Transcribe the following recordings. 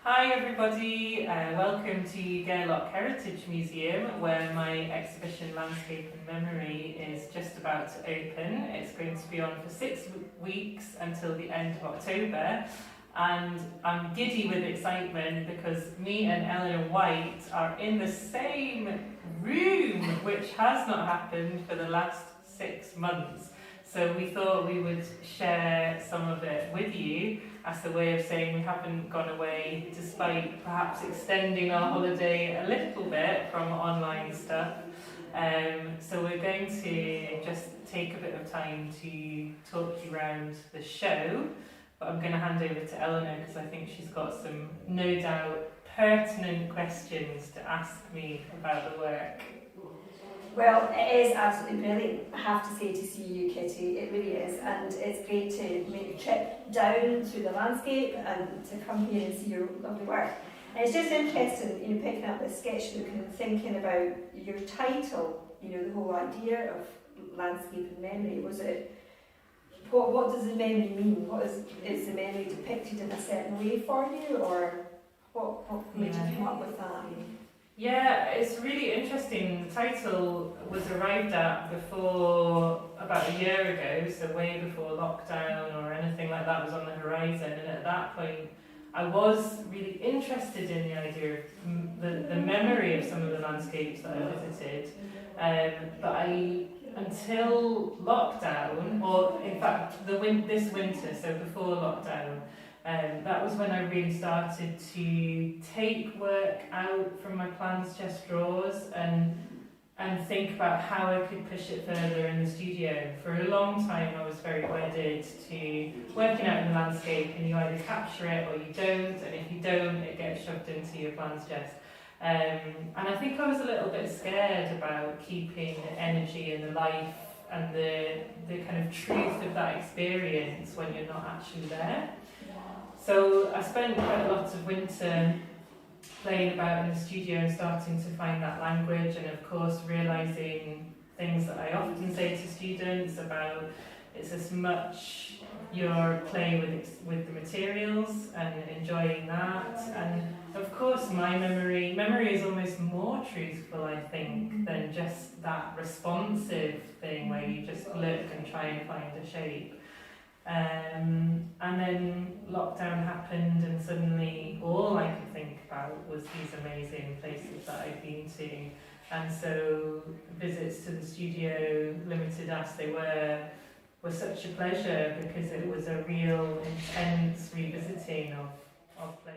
Hi everybody, welcome to Gairloch Heritage Museum, where my exhibition Landscape and Memory is just about to open. It's going to be on for 6 weeks until the end of October, and I'm giddy with excitement because me and Eleanor White are in the same room, which has not happened for the last 6 months. So we thought we would share some of it with you as a way of saying we haven't gone away, despite perhaps extending our holiday a little bit from online stuff. So we're going to just take a bit of time to talk you around the show, but I'm going to hand over to Eleanor because I think she's got some, no doubt, pertinent questions to ask me about the work. Well, it is absolutely brilliant, I have to say, to see you, Kitty. It really is, and it's great to make a trip down through the landscape and to come here and see your lovely work. And it's just interesting, picking up this sketchbook and thinking about your title. The whole idea of landscape and memory. Was it what does the memory mean? Is the memory depicted in a certain way for you, or what made you come up with that? Yeah, it's really interesting. The title was arrived at before, about a year ago, so way before lockdown or anything like that was on the horizon. And at that point, I was really interested in the idea of the memory of some of the landscapes that I visited. But until lockdown, or in fact, this winter, so before lockdown, that was when I really started to take work out from my plans chest drawers and think about how I could push it further in the studio. For a long time I was very wedded to working out in the landscape, and you either capture it or you don't, and if you don't, it gets shoved into your plans chest. And I think I was a little bit scared about keeping the energy and the life and the kind of truth of that experience when you're not actually there. So I spent quite a lot of winter playing about in the studio and starting to find that language, and of course realising things that I often say to students about it's as much your play with the materials and enjoying that, and of course my memory is almost more truthful, I think, than just that responsive thing where you just look and try and find a shape. And then lockdown happened, and suddenly all I could think about was these amazing places that I'd been to. And so visits to the studio, limited as they were such a pleasure because it was a real intense revisiting of place.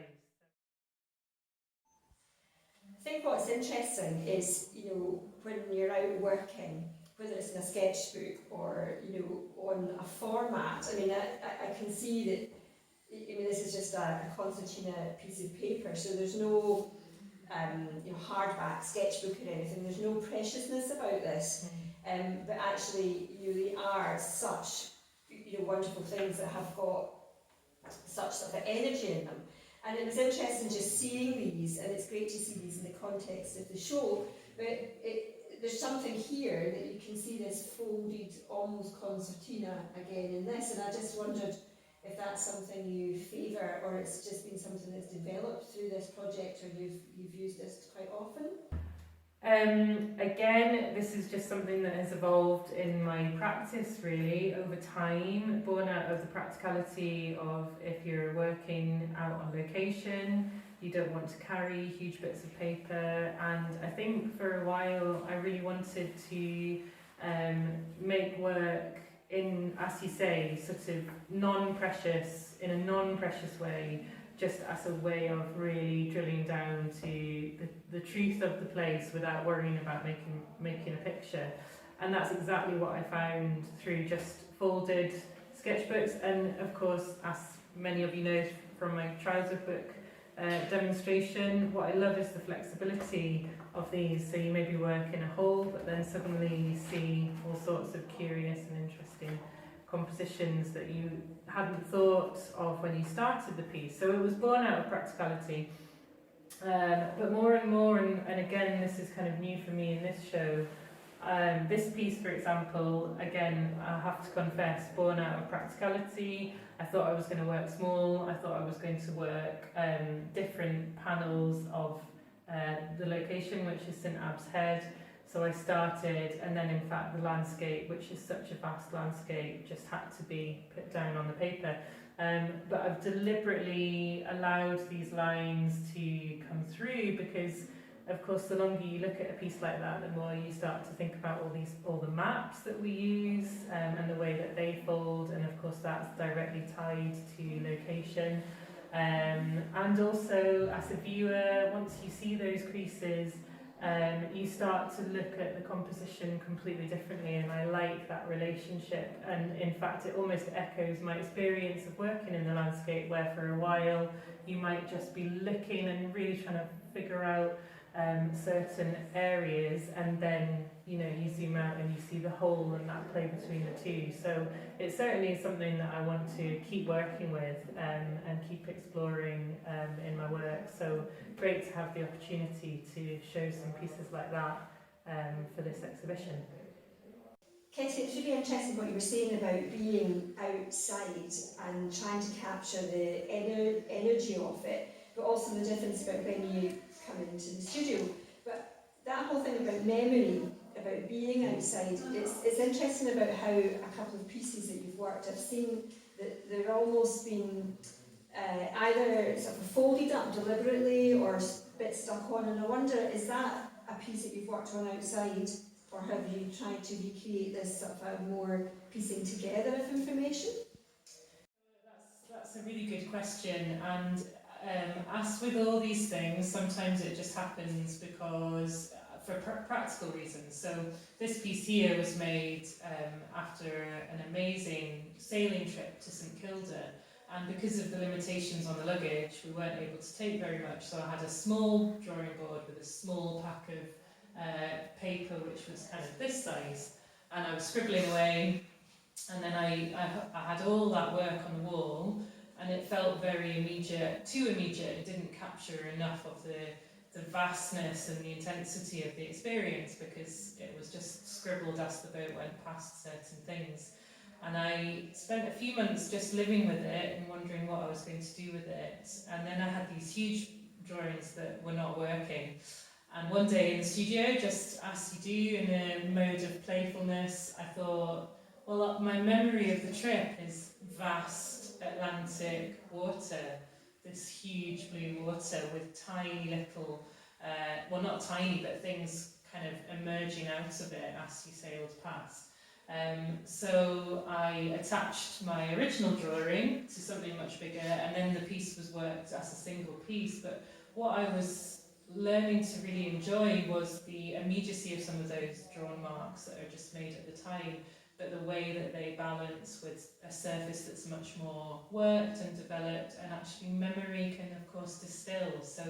I think what's interesting is, when you're out working, whether it's in a sketchbook or, on a format. I can see that, this is just a concertina piece of paper, so there's no hardback sketchbook or anything. There's no preciousness about this, but actually, they are such, wonderful things that have got such sort of energy in them. And it was interesting just seeing these, and it's great to see these in the context of the show, but there's something here that you can see this folded, almost concertina again in this, and I just wondered if that's something you favour, or it's just been something that's developed through this project, or you've used this quite often? Again, this is just something that has evolved in my practice really over time, born out of the practicality of if you're working out on location, you don't want to carry huge bits of paper, and I think for a while I really wanted to make work in, as you say, sort of non-precious, in a non-precious way, just as a way of really drilling down to the truth of the place without worrying about making a picture. And that's exactly what I found through just folded sketchbooks, and of course, as many of you know from my trouser book demonstration, what I love is the flexibility of these. So you maybe work in a hole, but then suddenly you see all sorts of curious and interesting compositions that you hadn't thought of when you started the piece. So it was born out of practicality, but more and more, and again this is kind of new for me in this show, This piece, for example, again, I have to confess, born out of practicality. I thought I was going to work small. I thought I was going to work different panels of the location, which is St Abb's Head. So I started, and then in fact the landscape, which is such a vast landscape, just had to be put down on the paper. But I've deliberately allowed these lines to come through because, of course, the longer you look at a piece like that, the more you start to think about all the maps that we use and the way that they fold, and of course that's directly tied to location. And also, as a viewer, once you see those creases, you start to look at the composition completely differently, and I like that relationship. And in fact, it almost echoes my experience of working in the landscape, where for a while you might just be looking and really trying to figure out certain areas, and then you zoom out and you see the whole and that play between the two. So it's certainly something that I want to keep working with and keep exploring in my work. So great to have the opportunity to show some pieces like that for this exhibition. Kittie, it's really interesting what you were saying about being outside and trying to capture the energy of it, but also the difference about when you come into the studio. But that whole thing about memory, about being outside, it's interesting about how a couple of pieces that you've worked, I've seen that they're almost been either sort of folded up deliberately or a bit stuck on, and I wonder, is that a piece that you've worked on outside, or have you tried to recreate this sort of a more piecing together of information? That's a really good question, and as with all these things, sometimes it just happens because for practical reasons. So this piece here was made after an amazing sailing trip to St Kilda, and because of the limitations on the luggage, we weren't able to take very much, so I had a small drawing board with a small pack of paper which was kind of this size, and I was scribbling away, and then I had all that work on the wall, and it felt very immediate, too immediate. It didn't capture enough of the vastness and the intensity of the experience, because it was just scribbled as the boat went past certain things. And I spent a few months just living with it and wondering what I was going to do with it. And then I had these huge drawings that were not working. And one day in the studio, just as you do in a mode of playfulness, I thought, well, my memory of the trip is vast Atlantic water, this huge blue water with tiny little, well, not tiny, but things kind of emerging out of it as you sailed past. So I attached my original drawing to something much bigger, and then the piece was worked as a single piece. But what I was learning to really enjoy was the immediacy of some of those drawn marks that are just made at the time, but the way that they balance with a surface that's much more worked and developed, and actually memory can of course distill. So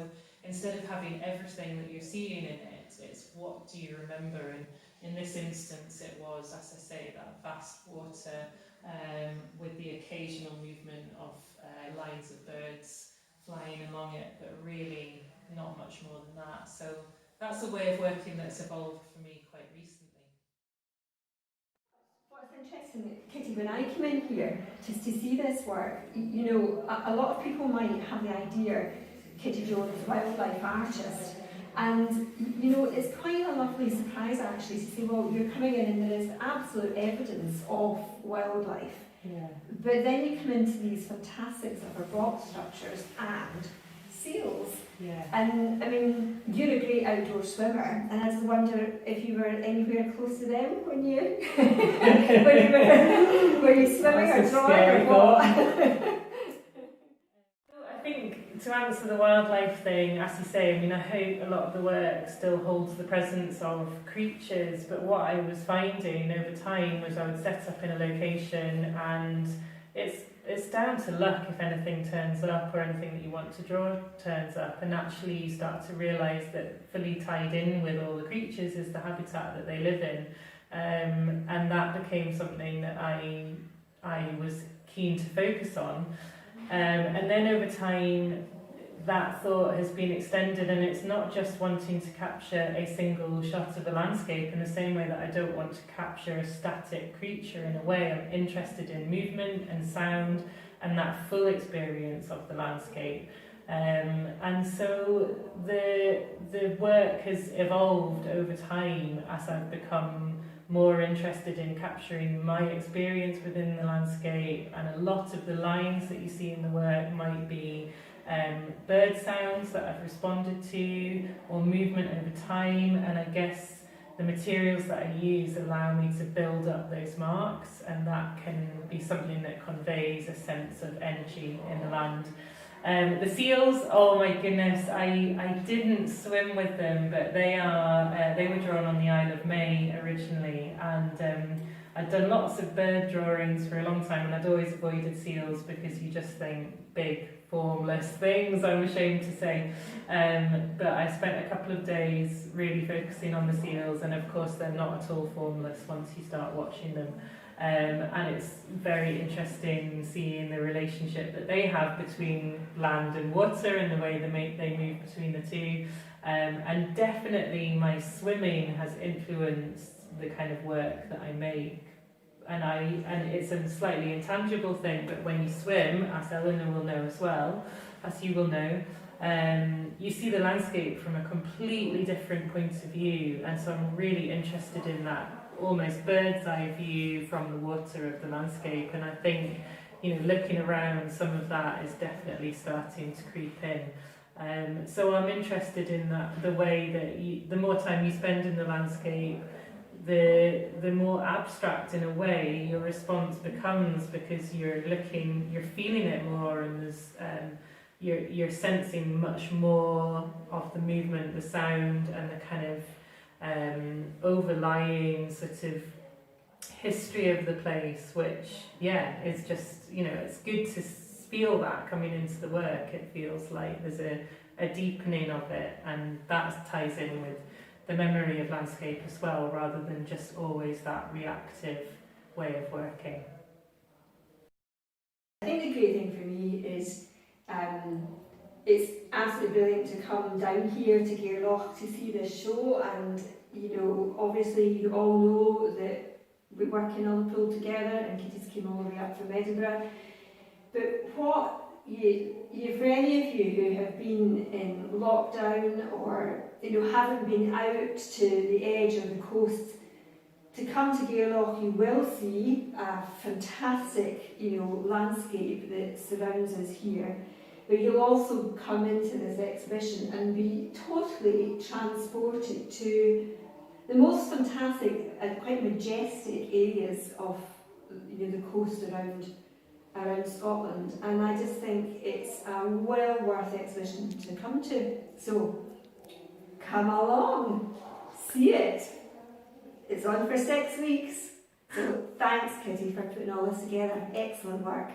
instead of having everything that you're seeing in it, it's what do you remember. And in this instance it was, as I say, that vast water with the occasional movement of lines of birds flying along it, but really not much more than that. So that's a way of working that's evolved for me quite recently. What's interesting, Kittie, when I come in here just to see this work, a lot of people might have the idea Kittie Jones, wildlife artist, and it's quite a lovely surprise actually to say, well, you're coming in and there is absolute evidence of wildlife. Yeah. But then you come into these fantastic sort of rock structures and seals. Yeah. And I mean, you're a great outdoor swimmer, and I just wonder if you were anywhere close to them when you were you swimming or drawing or what? I think to answer the wildlife thing, as you say, I mean, I hope a lot of the work still holds the presence of creatures, but what I was finding over time was I would set up in a location, and it's down to luck if anything turns up or anything that you want to draw turns up, and actually you start to realise that fully tied in with all the creatures is the habitat that they live in, and that became something that I was keen to focus on. And then over time, that thought has been extended, and it's not just wanting to capture a single shot of a landscape in the same way that I don't want to capture a static creature. In a way, I'm interested in movement and sound and that full experience of the landscape. And so the work has evolved over time as I've become more interested in capturing my experience within the landscape, and a lot of the lines that you see in the work might be bird sounds that I've responded to, or movement over time, and I guess the materials that I use allow me to build up those marks, and that can be something that conveys a sense of energy in the land. The seals, oh my goodness, I didn't swim with them, but they were drawn on the Isle of May originally, and I'd done lots of bird drawings for a long time, and I'd always avoided seals because you just think big, formless things, I'm ashamed to say. But I spent a couple of days really focusing on the seals, and of course they're not at all formless once you start watching them. And it's very interesting seeing the relationship that they have between land and water and the way they move between the two. And definitely my swimming has influenced the kind of work that I make. And it's a slightly intangible thing, but when you swim, as Eleanor will know as well, as you will know, you see the landscape from a completely different point of view, and so I'm really interested in that almost bird's eye view from the water of the landscape. And I think, looking around, some of that is definitely starting to creep in. So I'm interested in that, the way that the more time you spend in the landscape, the more abstract in a way your response becomes, because you're feeling it more, and there's you're sensing much more of the movement, the sound, and the kind of overlying sort of history of the place, which is just, it's good to feel that coming into the work. It feels like there's a deepening of it, and that ties in with the memory of landscape as well, rather than just always that reactive way of working. I think the great thing for me is it's absolutely brilliant to come down here to Gairloch to see this show, and obviously you all know that we work in Liverpool together, and Kittie's came all the way up from Edinburgh. But what for any of you who have been in lockdown, or haven't been out to the edge of the coast, to come to Gairloch, you will see a fantastic landscape that surrounds us here. But you'll also come into this exhibition and be totally transported to the most fantastic and quite majestic areas of the coast around Scotland. And I just think it's a well worth exhibition to come to. So come along, see it. It's on for 6 weeks. So thanks, Kittie, for putting all this together. Excellent work.